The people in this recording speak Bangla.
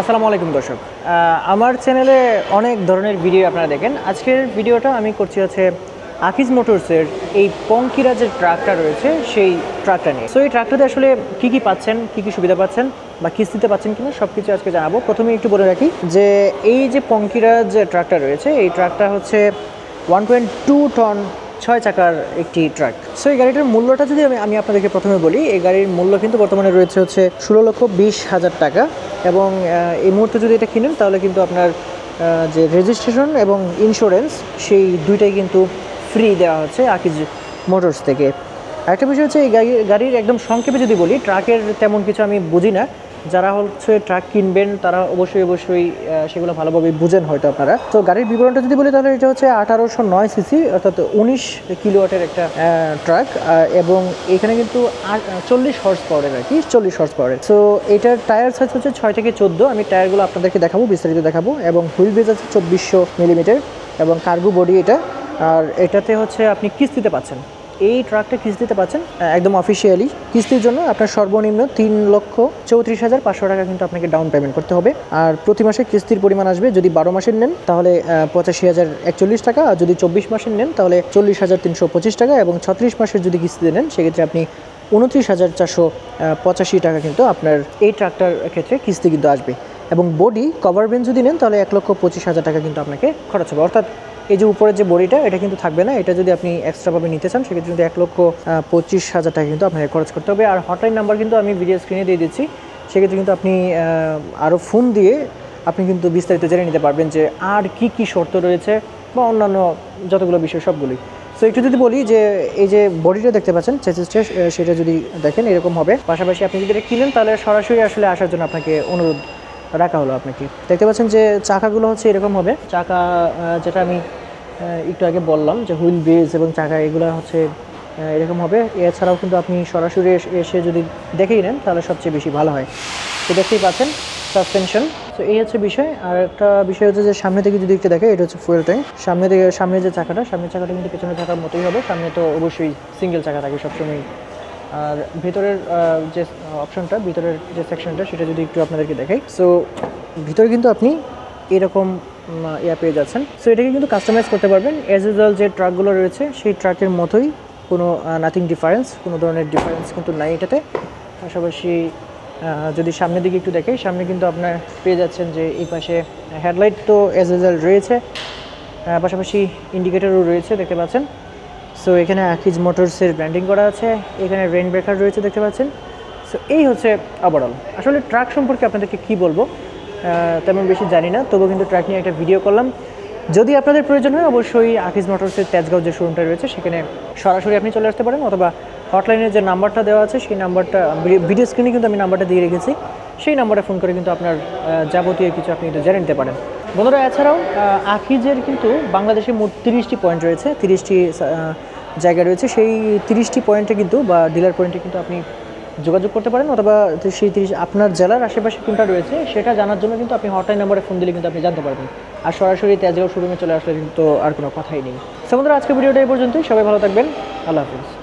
আসসালামু আলাইকুম দর্শক, আমার চ্যানেলে অনেক ধরনের ভিডিও আপনারা দেখেন। আজকের ভিডিওটা আমি করছি হচ্ছে আকিজ মোটরসের এই পঙ্কিরা যে ট্রাকটা রয়েছে সেই ট্রাকটা নিয়ে। সো এই ট্রাকটাতে আসলে কি পাচ্ছেন, কি সুবিধা পাচ্ছেন বা কিস্তিতে পাচ্ছেন কিনা সব কিছু আজকে জানাবো। প্রথমে একটু বলে রাখি যে এই যে পঙ্কিরা যে ট্রাকটা রয়েছে এই ট্রাকটা হচ্ছে 1.2 টন 6 চাকার একটি ট্রাক। সো এই গাড়িটার মূল্যটা যদি আমি আপনাদেরকে প্রথমে বলি, এই গাড়ির মূল্য কিন্তু বর্তমানে রয়েছে হচ্ছে 16,20,000 টাকা। এবং এই মুহূর্তে যদি এটা কিনেন তাহলে কিন্তু আপনার যে রেজিস্ট্রেশন এবং ইন্স্যুরেন্স সেই দুইটাই কিন্তু ফ্রি দেওয়া হচ্ছে আকিজ মোটরস থেকে। আরেকটা বিষয় হচ্ছে এই গাড়ির একদম সংক্ষেপে যদি বলি, ট্রাকের তেমন কিছু আমি বুঝি না। যারা হচ্ছে ট্রাক কিনবেন তারা অবশ্যই সেগুলো ভালোভাবে বুঝেন হয়তো আপনারা। তো গাড়ির বিবরণটা যদি বলি তাহলে এটা হচ্ছে 1809 সিসি অর্থাৎ 19 কিলোওয়াটের একটা ট্রাক, এবং এখানে কিন্তু 40 হর্স পাওয়ারের আর কি, 40 হর্স পাওয়ারের। সো এটার টায়ার সাইজ হচ্ছে 6 থেকে 14। আমি টায়ারগুলো আপনাদেরকে দেখাবো, বিস্তারিত দেখাবো। এবং হুইল বেজ আছে 2400 মিলিমিটার এবং কার্গো বডি এটা। আর এটাতে হচ্ছে আপনি কিস্তিতে পাচ্ছেন, এই ট্রাকটা কিস্তিতে পাচ্ছেন একদম অফিসিয়ালি। কিস্তির জন্য আপনার সর্বনিম্ন 3,34,500 টাকা কিন্তু আপনাকে ডাউন পেমেন্ট করতে হবে। আর প্রতি মাসে কিস্তির পরিমাণ আসবে, যদি 12 মাসের নেন তাহলে 85,041 টাকা, আর যদি 24 মাসের নেন তাহলে 40,325 টাকা, এবং 36 মাসের যদি কিস্তিতে নেন সেক্ষেত্রে আপনি 29,485 টাকা কিন্তু আপনার এই ট্রাকটার ক্ষেত্রে কিস্তি কিন্তু আসবে। এবং বডি কভার বেঞ্চ যদি নেন তাহলে 1,25,000 টাকা কিন্তু আপনাকে খরচ হবে। অর্থাৎ এই যে উপরের যে বডিটা এটা কিন্তু থাকবে না, এটা যদি আপনি এক্সট্রাভাবে নিতে চান সেক্ষেত্রে কিন্তু 1,25,000 টাকা কিন্তু আপনাকে খরচ করতে হবে। আর হটলাইন নাম্বার কিন্তু আমি ভিডিও স্ক্রিনে দিয়ে দিচ্ছি, সেক্ষেত্রে কিন্তু আপনি আরও ফোন দিয়ে আপনি কিন্তু বিস্তারিত জেনে নিতে পারবেন যে আর কি শর্ত রয়েছে বা অন্যান্য যতগুলো বিষয় সবগুলোই। সো একটু যদি বলি যে এই যে বডিটা দেখতে পাচ্ছেন চেসিসটা, সেটা যদি দেখেন এরকম হবে। পাশাপাশি আপনি যদি এটা কিনেন তাহলে সরাসরি আসলে আসার জন্য আপনাকে অনুরোধ রাখা হলো। আপনাকে দেখতে পাচ্ছেন যে চাকাগুলো হচ্ছে এরকম হবে, চাকা যেটা আমি একটু আগে বললাম যে হুইল বেস এবং চাকা এগুলো হচ্ছে এরকম হবে। এছাড়াও কিন্তু আপনি সরাসরি এসে যদি দেখেই নেন তাহলে সবচেয়ে বেশি ভালো হয়। তো দেখতেই পাচ্ছেন সাসপেনশন। তো এই হচ্ছে বিষয়। আর একটা বিষয় হচ্ছে যে সামনে থেকে যদি একটু দেখে, এটা হচ্ছে ফুয়েল ট্যাঙ্ক। সামনে যে চাকাটা, সামনের চাকাটা কিন্তু পেছনের চাকার মতোই হবে। সামনে তো অবশ্যই সিঙ্গেল চাকা থাকে সবসময়। আর ভেতরের যে অপশনটা, ভিতরের যে সেকশনটা সেটা যদি একটু আপনাদেরকে দেখাই। সো ভিতরে কিন্তু আপনি এরকম পেয়ে যাচ্ছেন। সো এটাকে কিন্তু কাস্টমাইজ করতে পারবেন অ্যাজ ইউজুয়াল যে ট্রাকগুলো রয়েছে সেই ট্রাকের মতোই, কোনো নাথিং ডিফারেন্স, কোনো ধরনের ডিফারেন্স কিন্তু নাই এটাতে। পাশাপাশি যদি সামনের দিকে একটু দেখেই, সামনে কিন্তু আপনার পেয়ে যাচ্ছেন যে এই পাশে হেডলাইট তো অ্যাজ ইউজুয়াল রয়েছে, পাশাপাশি ইন্ডিকেটরও রয়েছে দেখতে পাচ্ছেন। সো এখানে আকিজ মোটরসের ব্র্যান্ডিং করা আছে, এখানে রেইন ব্রেকার রয়েছে দেখতে পাচ্ছেন। সো এই হচ্ছে ওভারঅল। আসলে ট্রাক সম্পর্কে আপনাদেরকে কি বলবো তেমন বেশি জানি না, তবুও কিন্তু ট্রাক নিয়ে একটা ভিডিও করলাম। যদি আপনাদের প্রয়োজন হয় অবশ্যই আকিজ মোটরসের তেজগাঁও যে শোরুমটা রয়েছে সেখানে সরাসরি আপনি চলে আসতে পারেন, অথবা হটলাইনের যে নাম্বারটা দেওয়া আছে সেই নাম্বারটা ভিডিও স্ক্রিনে কিন্তু আমি নাম্বারটা দিয়ে রেখেছি, সেই নাম্বারে ফোন করে কিন্তু আপনার যাবতীয় কিছু আপনি কিন্তু জেনে নিতে পারেন। বন্ধুরা, এছাড়াও আকিজের কিন্তু বাংলাদেশে মোট 30টি পয়েন্ট রয়েছে, 30টি জায়গা রয়েছে। সেই 30টি পয়েন্টে কিন্তু বা ডিলার পয়েন্টে কিন্তু আপনি যোগাযোগ করতে পারেন, অথবা সেই 30 আপনার জেলার আশেপাশে কোনটা রয়েছে সেটা জানার জন্য কিন্তু আপনি হটলাইন নাম্বারে ফোন দিলে কিন্তু আপনি জানতে পারবেন। আর সরাসরি তেজগাঁও শোরুমে চলে আসলে কিন্তু আর কোনো কথাই নেই। সো বন্ধুরা, আজকে ভিডিওটা এই পর্যন্তই। সবাই ভালো থাকবেন, আল্লাহ হাফিজ।